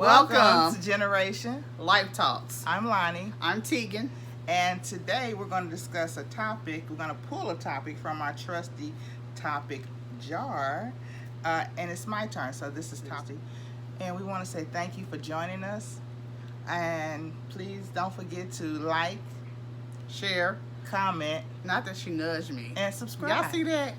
Welcome to Generation Life Talks. I'm Lonnie. I'm Teagan. And today we're going to discuss a topic. We're going to pull a topic from our trusty topic jar. And it's my turn, so this is topic. And we want to say thank you for joining us. And please don't forget to like, Share. comment, Not that she nudged me. and subscribe. Y'all see that?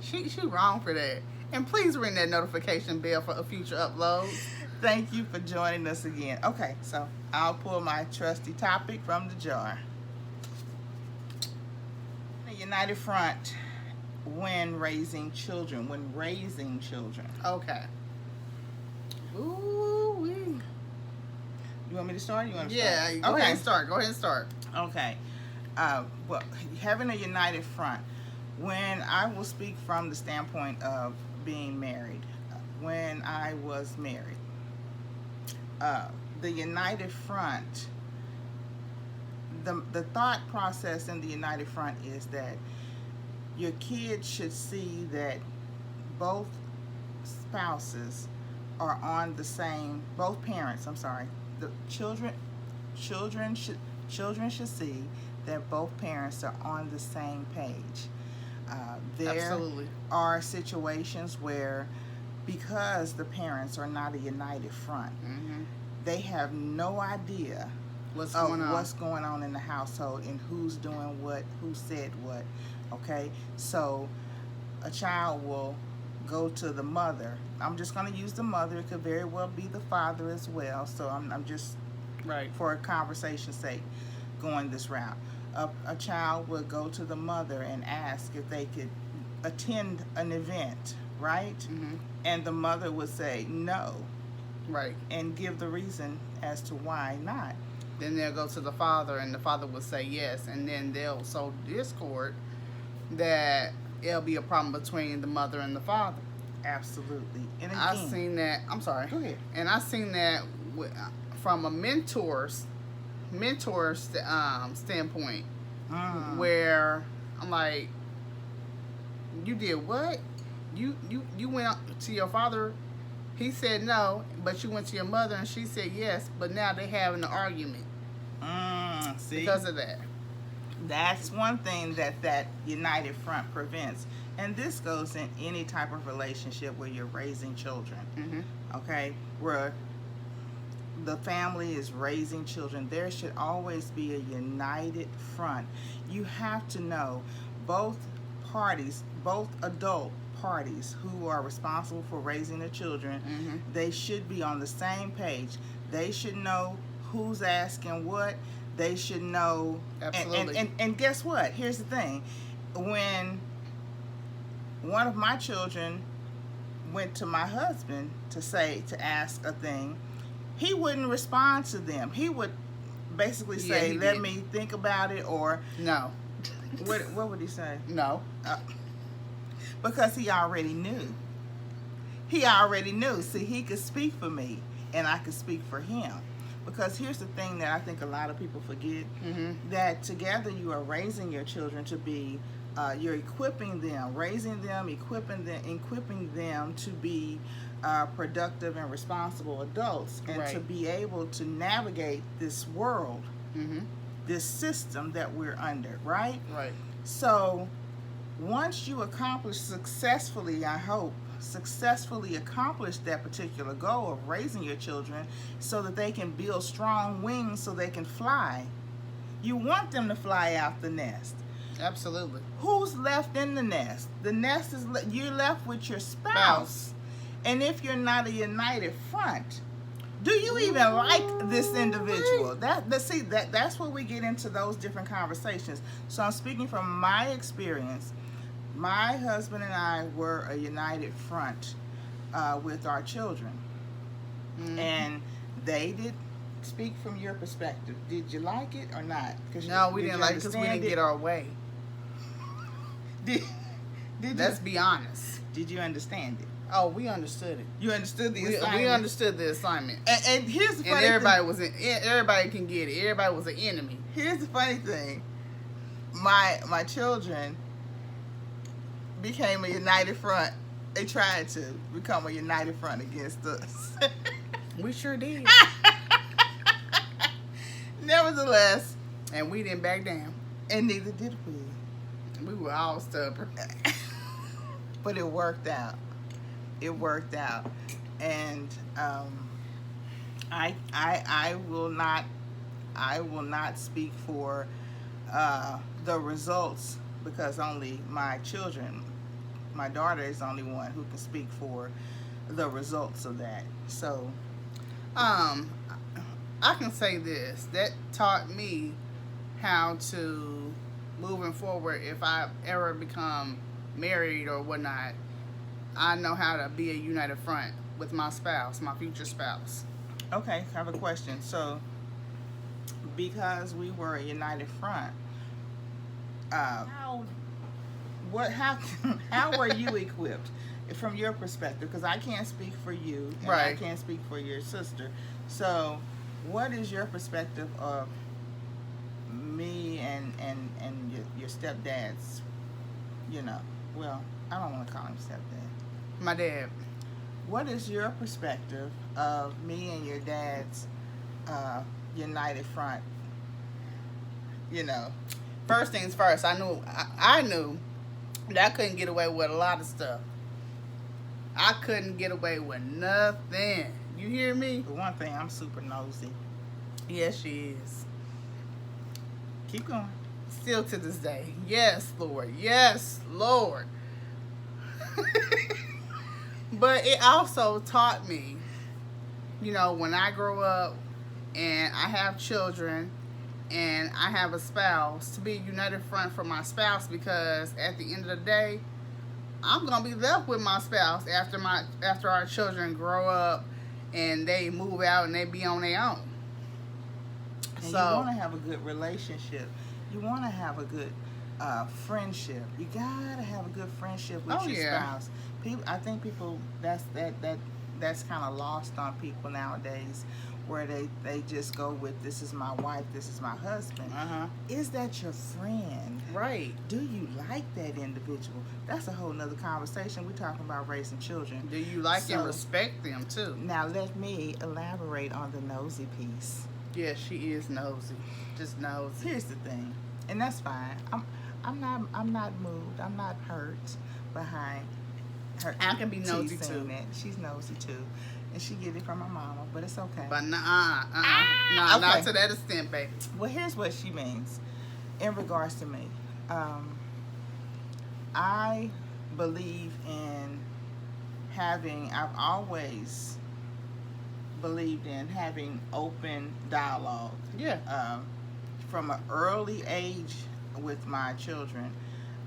She wrong for that. And please ring that notification bell for future uploads. Thank you for joining us again. Okay, so I'll pull my trusty topic from the jar. The United Front when raising children. Okay. Ooh-wee. You want me to start? You want to Yeah, start? go ahead and start. Go ahead and start. Okay. Well, having a united front. When I will speak from the standpoint of being married, when I was married, the united front, the thought process in the united front is that your kids should see that both spouses are on the same, both parents, I'm sorry, the children should see that both parents are on the same page. There Absolutely. are situations where, because the parents are not a united front, they have no idea What's of going on? what's going on in the household and who's doing what, who said what. Okay, so a child will go to the mother. I'm just going to use the mother. It could very well be the father as well. So I'm just, Right. for a conversation's sake, going this route. A child would go to the mother and ask if they could attend an event, right? And the mother would say no, Right. and give the reason as to why not. Then they'll go to the father, and the father will say yes, and then they'll sow discord that it'll be a problem between the mother and the father. Absolutely. And again, I've seen that. I'm sorry. Go ahead. And I've seen that from a mentor's standpoint, where I'm like, you did what? You went out to your father. He said no, but you went to your mother and she said yes. But now they having an argument See, because of that. that's one thing that united front prevents. And this goes in any type of relationship where you're raising children. Okay, where the family is raising children, there should always be a united front. You have to know both parties, both adult parties who are responsible for raising the children, they should be on the same page. They should know who's asking what. They should know. Absolutely. And guess what? Here's the thing. When one of my children went to my husband to ask a thing, he wouldn't respond to them. He would basically say, let me think about it, or No. what would he say? No. Because he already knew. He already knew. See, he could speak for me, and I could speak for him. Because here's the thing that I think a lot of people forget, that together you are raising your children to be, you're equipping them, raising them, equipping them to be productive and responsible adults, and to be able to navigate this world, this system that we're under, right? Right. So once you accomplish successfully, I hope, accomplish that particular goal of raising your children so that they can build strong wings so they can fly, you want them to fly out the nest. Absolutely. Who's left in the nest? The nest is, you're left with your spouse. And if you're not a united front, do you even like this individual? That's where we get into those different conversations. So I'm speaking from my experience. My husband and I were a united front with our children. And they did. Speak from your perspective. Did you like it or not? No, we didn't like it because we didn't get our way. Let's be honest. Did you understand it? Oh, we understood it. You understood the assignment. We understood the assignment. And here's the funny thing. thing. Everybody can get it. Everybody was an enemy. Here's the funny thing. My children became a united front. They tried to become a united front against us. We sure did. Nevertheless, And we didn't back down. and neither did we. We were all stubborn. But it worked out. It worked out. And I will not speak for the results, because only my children, my daughter is the only one who can speak for the results of that. So I can say this. That taught me how to, moving forward, if I ever become married or whatnot, I know how to be a united front with my spouse, my future spouse. okay, I have a question. So because we were a united front, how were you equipped from your perspective? Because I can't speak for you, and I Right. can't speak for your sister. So what is your perspective of me and your stepdad's, well, I don't want to call him stepdad. My dad. What is your perspective of me and your dad's united front? First things first, I knew that I couldn't get away with a lot of stuff. I couldn't get away with nothing. You hear me? For one thing, I'm super nosy. Yes, she is. Keep going. Still to this day. Yes, Lord. Yes, Lord. But it also taught me, when I grow up and I have children and I have a spouse, to be a united front for my spouse, because at the end of the day, I'm gonna be left with my spouse after our children grow up and they move out and they be on their own. And So you want to have a good relationship. You want to have a good friendship. You gotta have a good friendship with your spouse. I think people that's kind of lost on people nowadays, where they just go with, this is my wife, this is my husband. Is that your friend? Right. Do you like that individual? That's a whole nother conversation. We're talking about raising children. Do you like and respect them too? Now let me elaborate on the nosy piece. Yeah, she is nosy. Just nosy. Here's the thing, and that's fine. I'm not moved. I'm not hurt behind her. I can be nosy teasing too. it. She's nosy too, and she get it from her mama, but it's okay. But no, Okay. not to that extent, baby. Well, here's what she means in regards to me. I believe in I've always believed in having open dialogue. Yeah. From an early age with my children,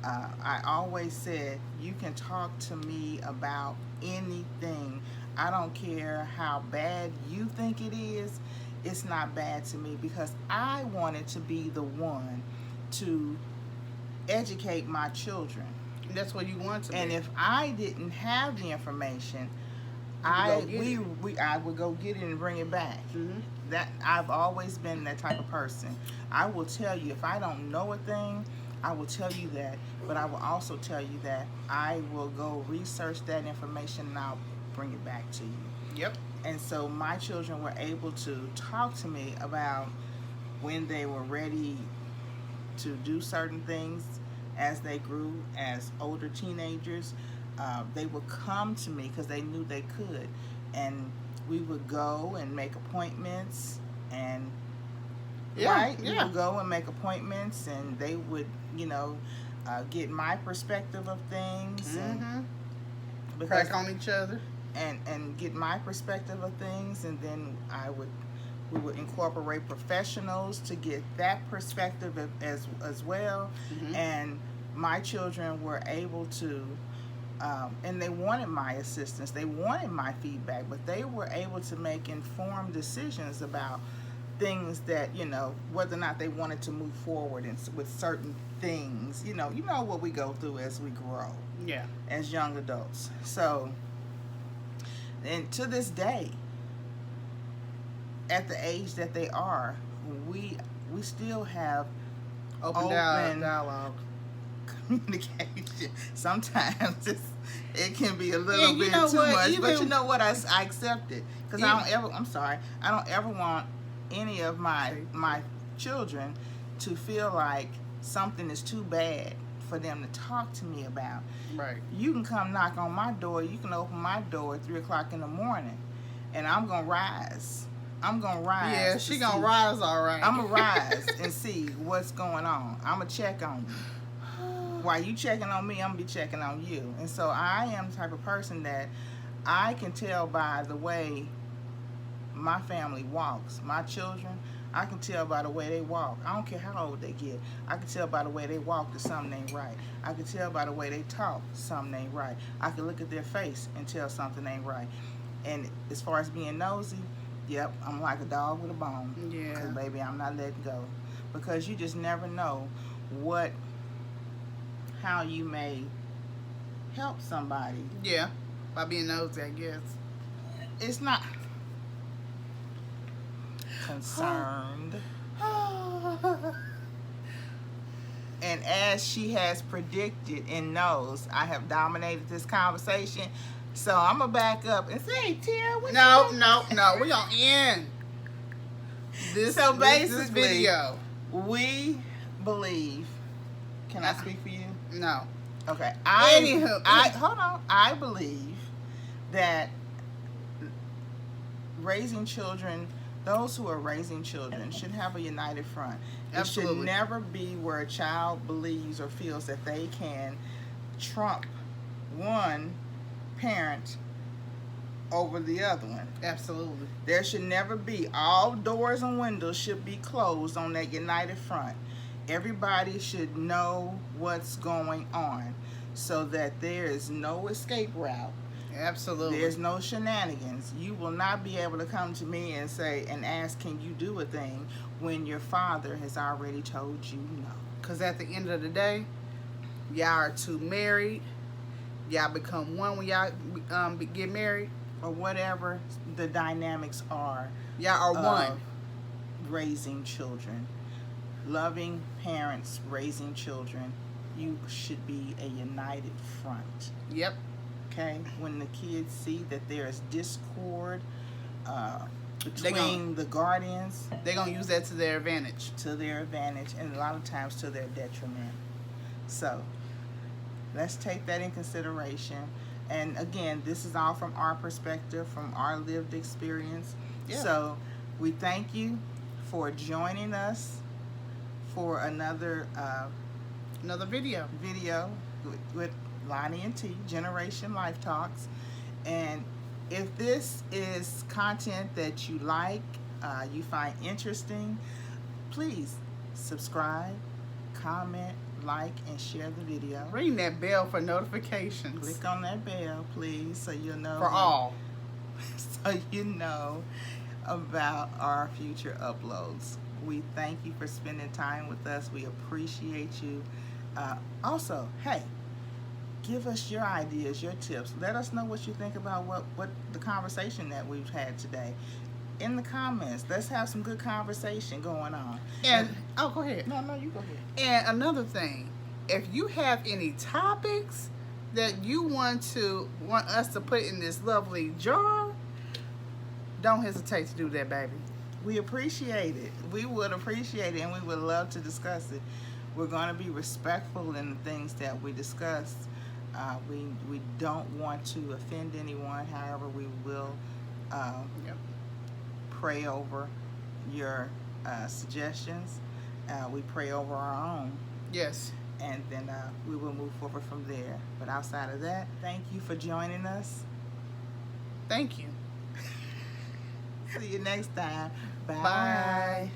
I always said, you can talk to me about anything. I don't care how bad you think it is. It's not bad to me, because I wanted to be the one to educate my children. That's what you want to And be. if I didn't have the information, I would go get it and bring it back. That I've always been that type of person. I will tell you, if I don't know a thing, I will tell you that, but I will also tell you that I will go research that information and I'll bring it back to you. Yep. And so my children were able to talk to me about when they were ready to do certain things as they grew, as older teenagers. They would come to me because they knew they could, and we would go and make appointments, and we would go and make appointments, and they would get my perspective of things, and Crack on each other, and get my perspective of things, and then we would incorporate professionals to get that perspective as well. And my children were able to, and they wanted my assistance, they wanted my feedback, but they were able to make informed decisions about things that, whether or not they wanted to move forward with certain things. You know what we go through as we grow. Yeah. As young adults. So, and to this day, at the age that they are, we still have Open dialogue. communication. Sometimes it can be a little you bit know too what? much, but Even- you know what? I accept it because I don't ever want any of my children to feel like something is too bad for them to talk to me about. Right. You can come knock on my door. You can open my door at 3:00 in the morning, and I'm gonna rise. Yeah, she gonna rise all right. I'm gonna rise and see what's going on. I'm gonna check on you. While you checking on me, I'm gonna be checking on you. And so I am the type of person that I can tell by the way my family walks. My children, I can tell by the way they walk. I don't care how old they get. I can tell by the way they walk that something ain't right. I can tell by the way they talk something ain't right. I can look at their face and tell something ain't right. And as far as being nosy, yep, I'm like a dog with a bone. Yeah. Because, baby, I'm not letting go. Because you just never know how you may help somebody. Yeah, by being nosy, I guess. It's not concerned. And as she has predicted and knows, I have dominated this conversation. So I'm going to back up and say, Tia, what No, we're going to end this basically, video. We believe, can I speak for you? No. Okay. Anywho. Hold on. I believe that raising children, those who are raising children should have a united front. Absolutely. It should never be where a child believes or feels that they can trump one parent over the other one. Absolutely. There should never be, all doors and windows should be closed on that united front. Everybody should know what's going on so that there is no escape route. Absolutely. There's no shenanigans. You will not be able to come to me and say and ask, can you do a thing, when your father has already told you no. Because at the end of the day, y'all are two married. Y'all become one when y'all get married. Or whatever the dynamics are. Y'all are one. Raising children. Loving parents raising children. You should be a united front. Yep. Okay? When the kids see that there is discord between the guardians, they're going to use that to their advantage. And a lot of times to their detriment. So, let's take that in consideration. And again, this is all from our perspective, from our lived experience. Yeah. So, we thank you for joining us for another video with Lonnie and T, Generation Life Talks. And if this is content that you like, you find interesting, please subscribe, comment, like, and share the video. Ring that bell for notifications. Click on that bell, please, so you'll know. For all. So you know about our future uploads. We thank you for spending time with us. We appreciate you. Also, hey, give us your ideas, your tips. Let us know what you think about what the conversation that we've had today. In the comments, let's have some good conversation going on. And go ahead. No, you go ahead. And another thing, if you have any topics that you want us to put in this lovely jar, don't hesitate to do that, baby. We appreciate it. We would appreciate it, and we would love to discuss it. We're going to be respectful in the things that we discuss. We don't want to offend anyone. However, we will pray over your suggestions. We pray over our own. Yes. And then we will move forward from there. But outside of that, thank you for joining us. Thank you. See you next time. Bye. Bye.